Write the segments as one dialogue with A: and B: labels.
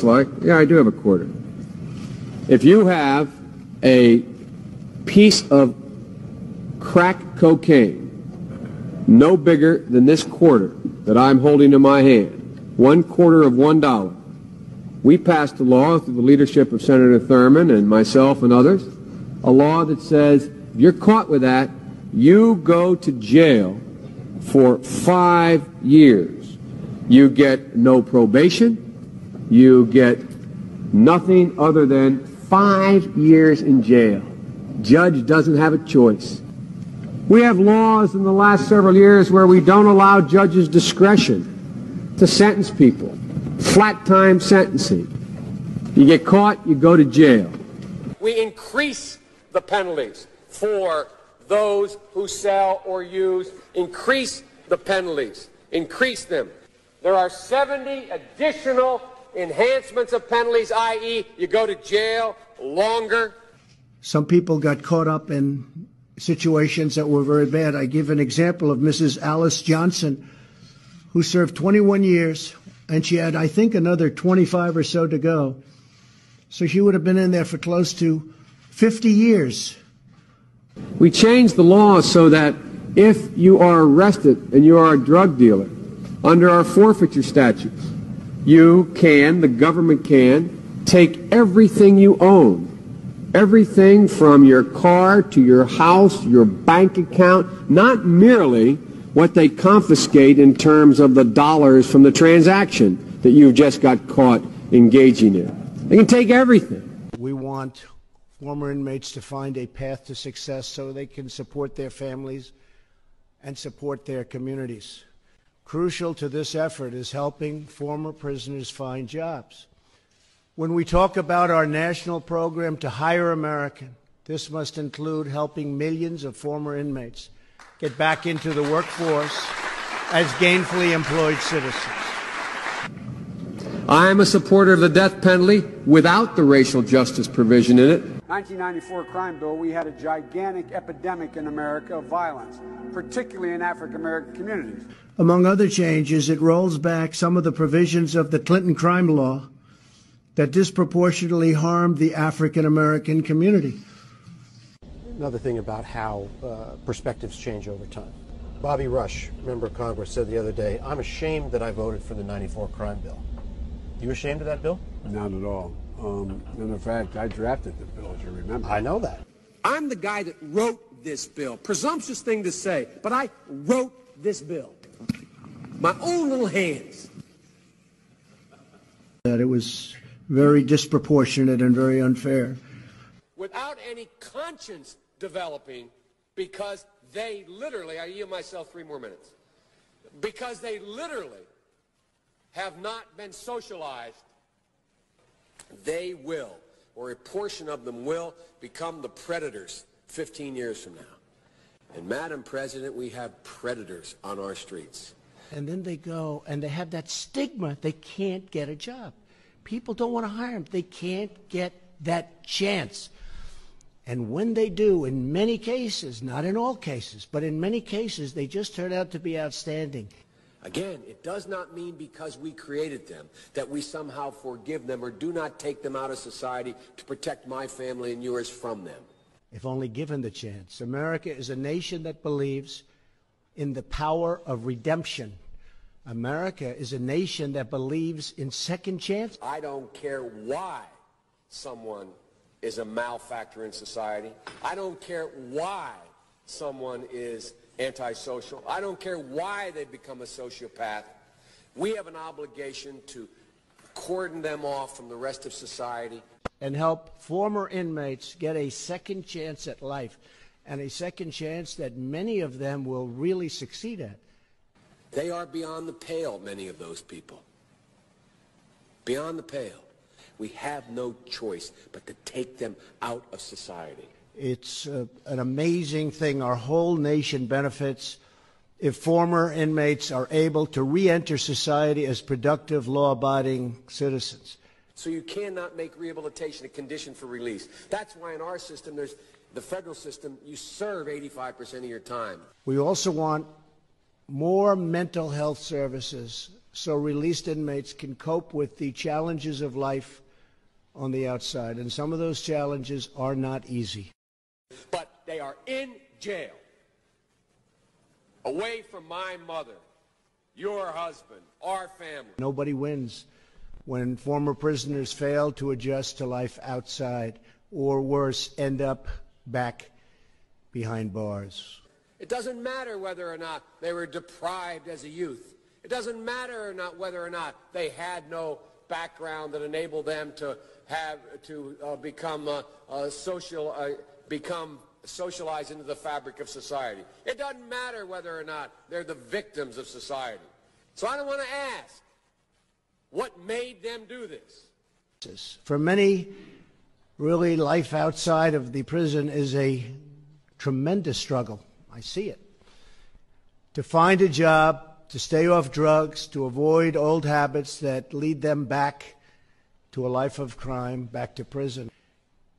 A: Like, yeah, I do have a quarter. If you have a piece of crack cocaine no bigger than this quarter that I'm holding in my hand, 1/4 of $1, we passed a law through the leadership of Senator Thurmond and myself and others, a law that says if you're caught with that, you go to jail for 5 years. You get no probation. You get nothing other than 5 years in jail. Judge doesn't have a choice. We have laws in the last several years where we don't allow judges discretion to sentence people. Flat time sentencing. You get caught, you go to jail.
B: We increase the penalties for those who sell or use. Increase the penalties. Increase them. There are 70 additional enhancements of penalties, i.e., you go to jail longer.
C: Some people got caught up in situations that were very bad. I give an example of Mrs. Alice Johnson, who served 21 years, and she had, I think, another 25 or so to go. So she would have been in there for close to 50 years.
A: We changed the law so that if you are arrested and you are a drug dealer, under our forfeiture statutes, you can, the government can, take everything you own. Everything from your car to your house, your bank account, not merely what they confiscate in terms of the dollars from the transaction that you just got caught engaging in. They can take everything.
C: We want former inmates to find a path to success so they can support their families and support their communities. Crucial to this effort is helping former prisoners find jobs. When we talk about our national program to hire American, this must include helping millions of former inmates get back into the workforce as gainfully employed citizens.
A: I am a supporter of the death penalty without the racial justice provision in it.
D: 1994 crime bill, we had a gigantic epidemic in America of violence, particularly in African American communities.
C: Among other changes, it rolls back some of the provisions of the Clinton crime law that disproportionately harmed the African American community.
E: Another thing about how perspectives change over time. Bobby Rush, member of Congress, said the other day, "I'm ashamed that I voted for the 94 crime bill." You ashamed of that bill?
F: Not at all. In fact, I drafted the bill, as you remember.
E: I know that.
B: I'm the guy that wrote this bill. Presumptuous thing to say, but I wrote this bill. My own little hands.
C: That it was very disproportionate and very unfair.
B: Without any conscience developing, because they literally, I yield myself 3 more minutes, because they literally have not been socialized, they will, or a portion of them will, become the predators 15 years from now. And Madam President, we have predators on our streets.
C: And then they go and they have that stigma. They can't get a job. People don't want to hire them. They can't get that chance. And when they do, in many cases, not in all cases, but in many cases, they just turn out to be outstanding.
B: Again, it does not mean because we created them that we somehow forgive them or do not take them out of society to protect my family and yours from them.
C: If only given the chance. America is a nation that believes in the power of redemption. America is a nation that believes in second chance.
B: I don't care why someone is a malefactor in society. I don't care why someone is antisocial. I don't care why they become a sociopath. We have an obligation to cordon them off from the rest of society.
C: And help former inmates get a second chance at life, and a second chance that many of them will really succeed at.
B: They are beyond the pale, many of those people. Beyond the pale. We have no choice but to take them out of society.
C: It's an amazing thing. Our whole nation benefits if former inmates are able to re-enter society as productive, law-abiding citizens.
B: So you cannot make rehabilitation a condition for release. That's why in our system, there's the federal system, you serve 85% of your time.
C: We also want more mental health services so released inmates can cope with the challenges of life on the outside. And some of those challenges are not easy.
B: But they are in jail, away from my mother, your husband, our family.
C: Nobody wins when former prisoners fail to adjust to life outside, or worse, end up back behind bars.
B: It doesn't matter whether or not they were deprived as a youth. It doesn't matter or not whether or not they had no background that enabled them to become socialized into the fabric of society. It doesn't matter whether or not they're the victims of society. So I don't want to ask what made them do this.
C: For many, really, life outside of the prison is a tremendous struggle. I see it. To find a job, to stay off drugs, to avoid old habits that lead them back to a life of crime, back to prison,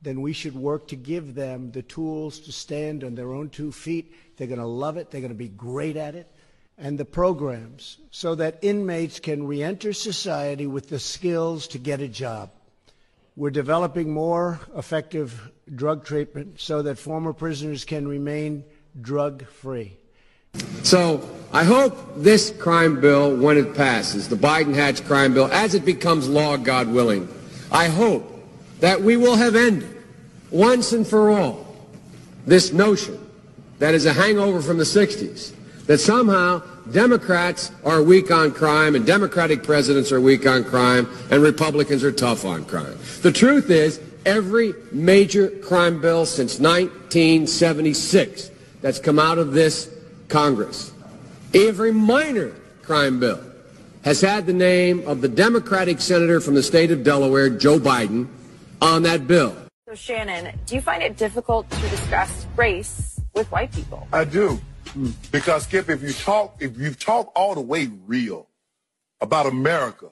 C: then we should work to give them the tools to stand on their own 2 feet. They're going to love it. They're going to be great at it. And the programs so that inmates can reenter society with the skills to get a job. We're developing more effective drug treatment so that former prisoners can remain drug-free.
A: So I hope this crime bill, when it passes, the Biden-Hatch crime bill, as it becomes law, God willing, I hope that we will have ended once and for all this notion that is a hangover from the 60s, that somehow Democrats are weak on crime and Democratic presidents are weak on crime and Republicans are tough on crime. The truth is, every major crime bill since 1976 that's come out of this Congress, every minor crime bill has had the name of the Democratic senator from the state of Delaware, Joe Biden, on that bill.
G: So Shannon, do you find it difficult to discuss race with white people?
H: I do. Because Skip, if you talk all the way real about America,